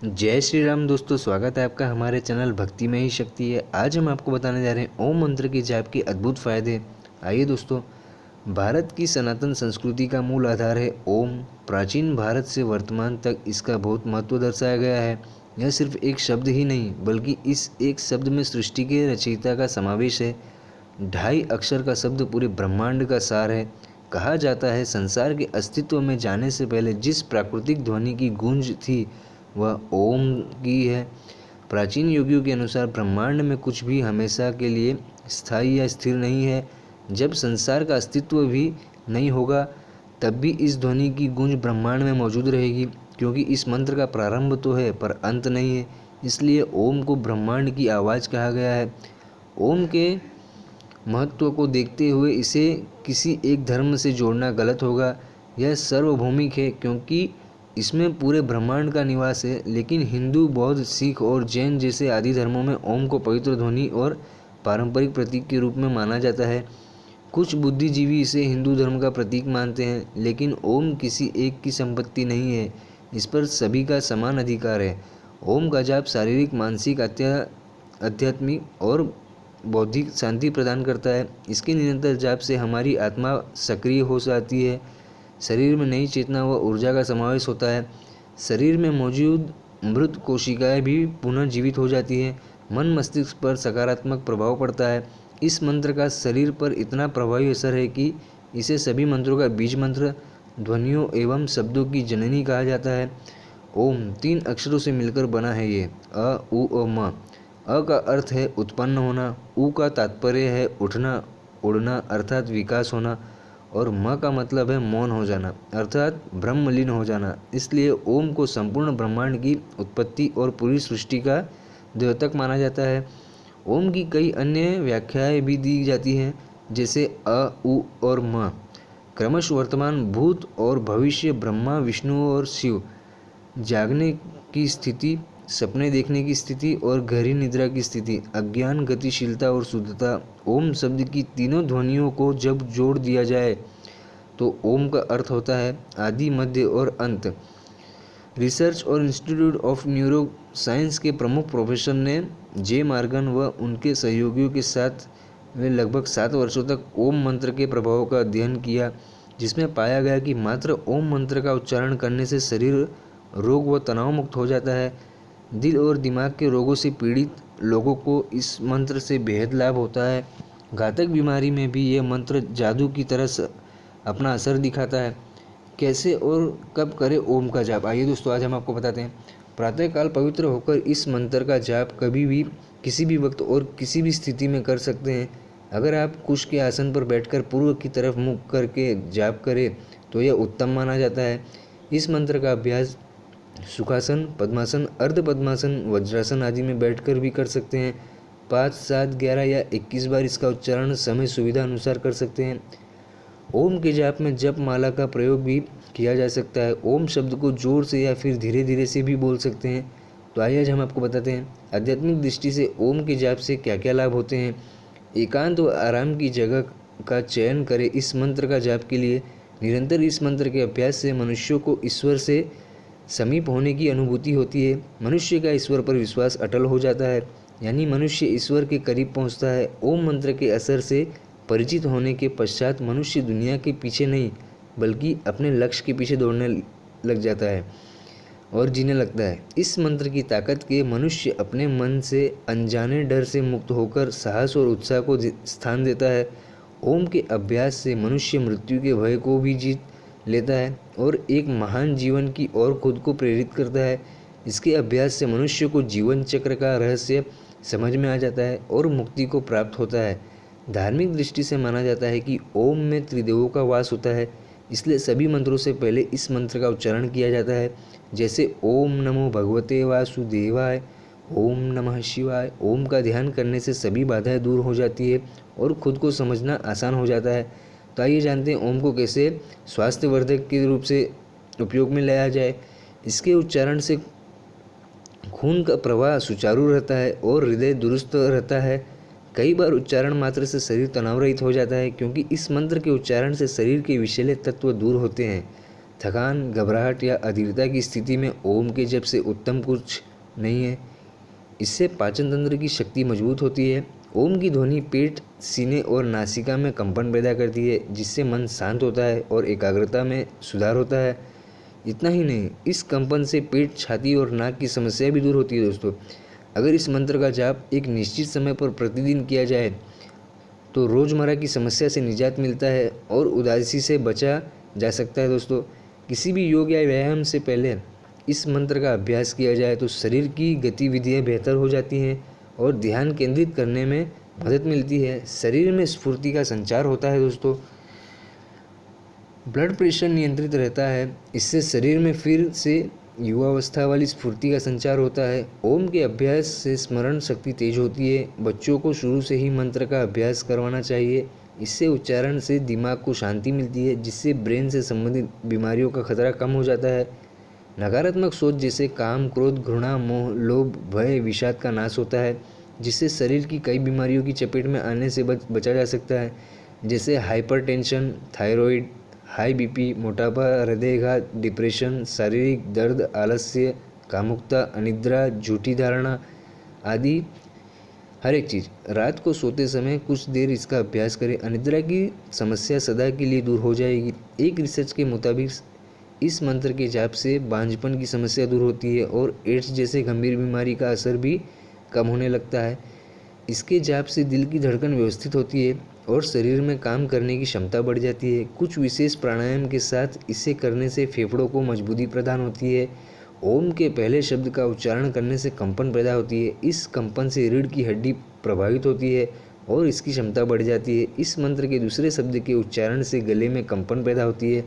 जय श्री राम दोस्तों, स्वागत है आपका हमारे चैनल भक्ति में ही शक्ति है। आज हम आपको बताने जा रहे हैं ओम मंत्र की जाप के अद्भुत फायदे। आइए दोस्तों, भारत की सनातन संस्कृति का मूल आधार है ओम। प्राचीन भारत से वर्तमान तक इसका बहुत महत्व दर्शाया गया है। यह सिर्फ एक शब्द ही नहीं बल्कि इस एक शब्द में सृष्टि के रचयिता का समावेश है। 2.5 अक्षर का शब्द पूरे ब्रह्मांड का सार है। कहा जाता है संसार के अस्तित्व में जाने से पहले जिस प्राकृतिक ध्वनि की गूंज थी वह ओम की है। प्राचीन योगियों के अनुसार ब्रह्मांड में कुछ भी हमेशा के लिए स्थायी या स्थिर नहीं है। जब संसार का अस्तित्व भी नहीं होगा तब भी इस ध्वनि की गूंज ब्रह्मांड में मौजूद रहेगी, क्योंकि इस मंत्र का प्रारंभ तो है पर अंत नहीं है। इसलिए ओम को ब्रह्मांड की आवाज़ कहा गया है। ओम के महत्व को देखते हुए इसे किसी एक धर्म से जोड़ना गलत होगा। यह सार्वभौमिक है क्योंकि इसमें पूरे ब्रह्मांड का निवास है। लेकिन हिंदू, बौद्ध, सिख और जैन जैसे आदि धर्मों में ओम को पवित्र ध्वनि और पारंपरिक प्रतीक के रूप में माना जाता है। कुछ बुद्धिजीवी इसे हिंदू धर्म का प्रतीक मानते हैं, लेकिन ओम किसी एक की संपत्ति नहीं है। इस पर सभी का समान अधिकार है। ओम का जाप शारीरिक, मानसिक, आध्यात्मिक और बौद्धिक शांति प्रदान करता है। इसके निरंतर जाप से हमारी आत्मा सक्रिय हो जाती है। शरीर में नई चेतना व ऊर्जा का समावेश होता है। शरीर में मौजूद मृत कोशिकाएं भी पुनः जीवित हो जाती हैं। मन मस्तिष्क पर सकारात्मक प्रभाव पड़ता है। इस मंत्र का शरीर पर इतना प्रभावी असर है कि इसे सभी मंत्रों का बीज मंत्र, ध्वनियों एवं शब्दों की जननी कहा जाता है। ओम 3 अक्षरों से मिलकर बना है। ये अ, उ और म। अ का अर्थ है उत्पन्न होना, उ का तात्पर्य है उठना, उड़ना अर्थात विकास होना, और म का मतलब है मौन हो जाना अर्थात ब्रह्मलीन हो जाना। इसलिए ओम को संपूर्ण ब्रह्मांड की उत्पत्ति और पूरी सृष्टि का द्योतक माना जाता है। ओम की कई अन्य व्याख्याएं भी दी जाती हैं, जैसे अ, उ और म क्रमश वर्तमान, भूत और भविष्य, ब्रह्मा, विष्णु और शिव, जागने की स्थिति, सपने देखने की स्थिति और गहरी निद्रा की स्थिति, अज्ञान, गतिशीलता और शुद्धता। ओम शब्द की तीनों ध्वनियों को जब जोड़ दिया जाए तो ओम का अर्थ होता है आदि, मध्य और अंत। रिसर्च और इंस्टीट्यूट ऑफ न्यूरो साइंस के प्रमुख प्रोफेसर ने जे मार्गन व उनके सहयोगियों के साथ वे लगभग 7 वर्षों तक ओम मंत्र के प्रभाव का अध्ययन किया, जिसमें पाया गया कि मात्र ओम मंत्र का उच्चारण करने से शरीर रोग व तनाव मुक्त हो जाता है। दिल और दिमाग के रोगों से पीड़ित लोगों को इस मंत्र से बेहद लाभ होता है। घातक बीमारी में भी यह मंत्र जादू की तरह अपना असर दिखाता है। कैसे और कब करें ओम का जाप? आइए दोस्तों, आज हम आपको बताते हैं। प्रातःकाल पवित्र होकर इस मंत्र का जाप कभी भी, किसी भी वक्त और किसी भी स्थिति में कर सकते हैं। अगर आप कुश के आसन पर बैठकर पूर्व की तरफ मुख करके जाप करें तो यह उत्तम माना जाता है। इस मंत्र का अभ्यास सुखासन, पद्मासन, अर्ध पद्मासन, वज्रासन आदि में बैठकर भी कर सकते हैं। 5, 7, 11 या 21 बार इसका उच्चारण समय सुविधा अनुसार कर सकते हैं। ओम के जाप में जप माला का प्रयोग भी किया जा सकता है। ओम शब्द को जोर से या फिर धीरे धीरे से भी बोल सकते हैं। तो आइए आज हम आपको बताते हैं आध्यात्मिक दृष्टि से ओम के जाप से क्या क्या लाभ होते हैं। एकांत व आराम की जगह का चयन करें इस मंत्र का जाप के लिए। निरंतर इस मंत्र के अभ्यास से मनुष्यों को ईश्वर से समीप होने की अनुभूति होती है। मनुष्य का ईश्वर पर विश्वास अटल हो जाता है, यानी मनुष्य ईश्वर के करीब पहुंचता है। ओम मंत्र के असर से परिचित होने के पश्चात मनुष्य दुनिया के पीछे नहीं बल्कि अपने लक्ष्य के पीछे दौड़ने लग जाता है और जीने लगता है। इस मंत्र की ताकत के मनुष्य अपने मन से अनजाने डर से मुक्त होकर साहस और उत्साह को स्थान देता है। ओम के अभ्यास से मनुष्य मृत्यु के भय को भी जीत लेता है और एक महान जीवन की ओर खुद को प्रेरित करता है। इसके अभ्यास से मनुष्य को जीवन चक्र का रहस्य समझ में आ जाता है और मुक्ति को प्राप्त होता है। धार्मिक दृष्टि से माना जाता है कि ओम में त्रिदेवों का वास होता है, इसलिए सभी मंत्रों से पहले इस मंत्र का उच्चारण किया जाता है, जैसे ओम नमो भगवते वासुदेवाय, ओम नमः शिवाय। ओम का ध्यान करने से सभी बाधाएं दूर हो जाती है और खुद को समझना आसान हो जाता है। तो आइए जानते हैं ओम को कैसे स्वास्थ्यवर्धक के रूप से उपयोग में लाया जाए। इसके उच्चारण से खून का प्रवाह सुचारू रहता है और हृदय दुरुस्त रहता है। कई बार उच्चारण मात्र से शरीर तनाव रहित हो जाता है, क्योंकि इस मंत्र के उच्चारण से शरीर के विषैले तत्व दूर होते हैं। थकान, घबराहट या अधीरता की स्थिति में ओम के जप से उत्तम कुछ नहीं है। इससे पाचन तंत्र की शक्ति मजबूत होती है। ओम की ध्वनि पेट, सीने और नासिका में कंपन पैदा करती है, जिससे मन शांत होता है और एकाग्रता में सुधार होता है। इतना ही नहीं, इस कंपन से पेट, छाती और नाक की समस्या भी दूर होती है दोस्तों। अगर इस मंत्र का जाप एक निश्चित समय पर प्रतिदिन किया जाए तो रोज़मर्रा की समस्या से निजात मिलता है और उदासी से बचा जा सकता है दोस्तों। किसी भी योग या व्यायाम से पहले इस मंत्र का अभ्यास किया जाए तो शरीर की गतिविधियाँ बेहतर हो जाती हैं और ध्यान केंद्रित करने में मदद मिलती है। शरीर में स्फूर्ति का संचार होता है दोस्तों। ब्लड प्रेशर नियंत्रित रहता है। इससे शरीर में फिर से युवावस्था वाली स्फूर्ति का संचार होता है। ओम के अभ्यास से स्मरण शक्ति तेज होती है। बच्चों को शुरू से ही मंत्र का अभ्यास करवाना चाहिए। इससे उच्चारण से दिमाग को शांति मिलती है, जिससे ब्रेन से संबंधित बीमारियों का खतरा कम हो जाता है। नकारात्मक सोच जैसे काम, क्रोध, घृणा, मोह, लोभ, भय, विषाद का नाश होता है, जिससे शरीर की कई बीमारियों की चपेट में आने से बचा जा सकता है, जैसे हाइपरटेंशन, थायराइड, हाई बीपी, मोटापा, हृदयघात, डिप्रेशन, शारीरिक दर्द, आलस्य, कामुकता, अनिद्रा, झूठी धारणा आदि हर एक चीज़। रात को सोते समय कुछ देर इसका अभ्यास करें, अनिद्रा की समस्या सदा के लिए दूर हो जाएगी। एक रिसर्च के मुताबिक इस मंत्र के जाप से बांझपन की समस्या दूर होती है और एड्स जैसे गंभीर बीमारी का असर भी कम होने लगता है। इसके जाप से दिल की धड़कन व्यवस्थित होती है और शरीर में काम करने की क्षमता बढ़ जाती है। कुछ विशेष प्राणायाम के साथ इसे करने से फेफड़ों को मजबूती प्रदान होती है। ओम के पहले शब्द का उच्चारण करने से कंपन पैदा होती है। इस कंपन से रीढ़ की हड्डी प्रभावित होती है और इसकी क्षमता बढ़ जाती है। इस मंत्र के दूसरे शब्द के उच्चारण से गले में कंपन पैदा होती है,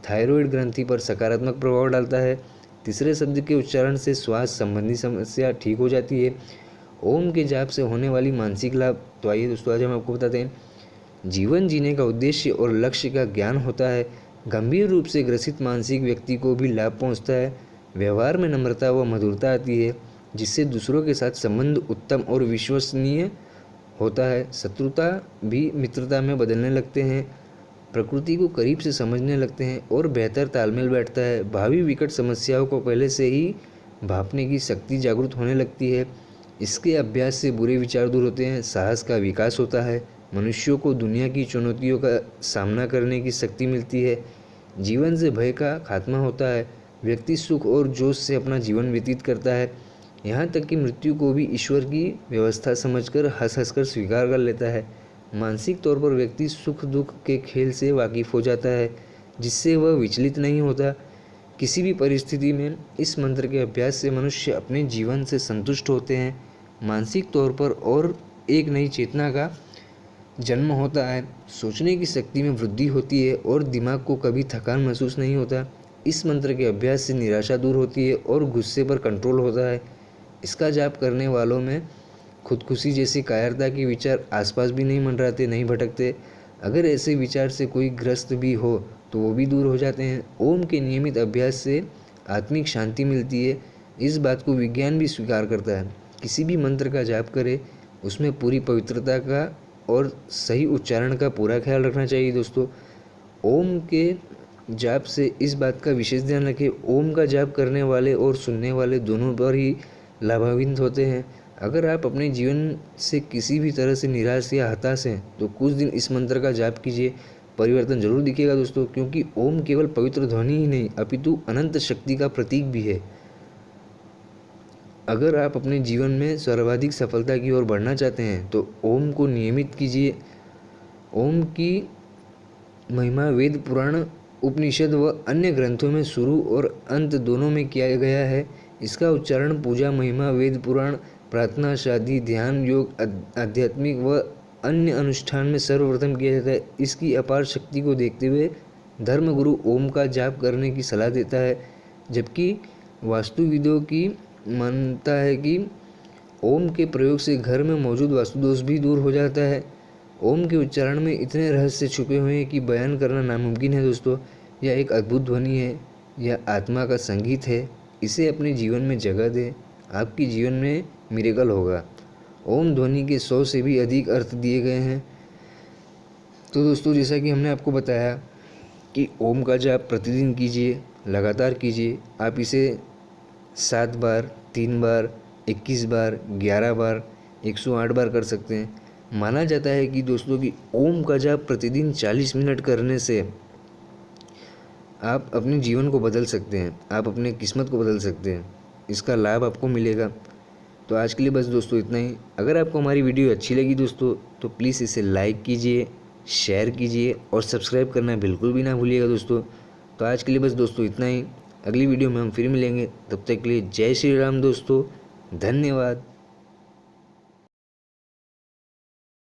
थायराइड ग्रंथि पर सकारात्मक प्रभाव डालता है। तीसरे शब्द के उच्चारण से श्वास संबंधी समस्या ठीक हो जाती है। ओम के जाप से होने वाली मानसिक लाभ। तो आइए दोस्तों, आज हम आपको बताते हैं। जीवन जीने का उद्देश्य और लक्ष्य का ज्ञान होता है। गंभीर रूप से ग्रसित मानसिक व्यक्ति को भी लाभ पहुंचता है। व्यवहार में नम्रता व मधुरता आती है, जिससे दूसरों के साथ संबंध उत्तम और विश्वसनीय होता है। शत्रुता भी मित्रता में बदलने लगते हैं, प्रकृति को करीब से समझने लगते हैं और बेहतर तालमेल बैठता है। भावी विकट समस्याओं को पहले से ही भांपने की शक्ति जागृत होने लगती है। इसके अभ्यास से बुरे विचार दूर होते हैं, साहस का विकास होता है, मनुष्यों को दुनिया की चुनौतियों का सामना करने की शक्ति मिलती है, जीवन से भय का खात्मा होता है, व्यक्ति सुख और जोश से अपना जीवन व्यतीत करता है, यहाँ तक कि मृत्यु को भी ईश्वर की व्यवस्था समझकर हंस हंस कर स्वीकार कर लेता है। मानसिक तौर पर व्यक्ति सुख दुख के खेल से वाकिफ हो जाता है, जिससे वह विचलित नहीं होता। किसी भी परिस्थिति में इस मंत्र के अभ्यास से मनुष्य अपने जीवन से संतुष्ट होते हैं, मानसिक तौर पर और एक नई चेतना का जन्म होता है। सोचने की शक्ति में वृद्धि होती है और दिमाग को कभी थकान महसूस नहीं होता। इस मंत्र के अभ्यास से निराशा दूर होती है और गुस्से पर कंट्रोल होता है। इसका जाप करने वालों में खुदकुशी जैसी कायरता के विचार आसपास भी नहीं मंडराते, नहीं भटकते। अगर ऐसे विचार से कोई ग्रस्त भी हो तो वो भी दूर हो जाते हैं। ओम के नियमित अभ्यास से आत्मिक शांति मिलती है। इस बात को विज्ञान भी स्वीकार करता है। किसी भी मंत्र का जाप करें, उसमें पूरी पवित्रता का और सही उच्चारण का पूरा ख्याल रखना चाहिए दोस्तों। ओम के जाप से इस बात का विशेष ध्यान रखें, ओम का जाप करने वाले और सुनने वाले दोनों पर ही लाभान्वित होते हैं। अगर आप अपने जीवन से किसी भी तरह से निराश या हताश हैं तो कुछ दिन इस मंत्र का जाप कीजिए, परिवर्तन जरूर दिखेगा दोस्तों। क्योंकि ओम केवल पवित्र ध्वनि ही नहीं अपितु अनंत शक्ति का प्रतीक भी है। अगर आप अपने जीवन में सर्वाधिक सफलता की ओर बढ़ना चाहते हैं तो ओम को नियमित कीजिए। ओम की महिमा वेद, पुराण, उपनिषद व अन्य ग्रंथों में शुरू और अंत दोनों में किया गया है। इसका उच्चारण पूजा, महिमा, वेद, पुराण, प्रार्थना, शादी, ध्यान, योग, आध्यात्मिक व अन्य अनुष्ठान में सर्वप्रथम किया जाता है। इसकी अपार शक्ति को देखते हुए धर्मगुरु ओम का जाप करने की सलाह देता है, जबकि वास्तुविदों की मानता है कि ओम के प्रयोग से घर में मौजूद वास्तुदोष भी दूर हो जाता है। ओम के उच्चारण में इतने रहस्य छुपे हुए हैं कि बयान करना नामुमकिन है दोस्तों। यह एक अद्भुत ध्वनि है, यह आत्मा का संगीत है। इसे अपने जीवन में जगह दें, आपके जीवन में मिरेकल होगा। ओम ध्वनि के 100 से भी अधिक अर्थ दिए गए हैं। तो दोस्तों, जैसा कि हमने आपको बताया कि ओम का जाप प्रतिदिन कीजिए, लगातार कीजिए। आप इसे 7 बार, 3 बार, 21 बार, 11 बार, 108 बार कर सकते हैं। माना जाता है कि दोस्तों कि ओम का जाप प्रतिदिन 40 मिनट करने से आप अपने जीवन को बदल सकते हैं, आप अपने किस्मत को बदल सकते हैं, इसका लाभ आपको मिलेगा। तो आज के लिए बस दोस्तों इतना ही। अगर आपको हमारी वीडियो अच्छी लगी दोस्तों तो प्लीज़ इसे लाइक कीजिए, शेयर कीजिए और सब्सक्राइब करना बिल्कुल भी ना भूलिएगा दोस्तों। तो आज के लिए बस दोस्तों इतना ही। अगली वीडियो में हम फिर मिलेंगे, तब तक के लिए जय श्री राम दोस्तों, धन्यवाद।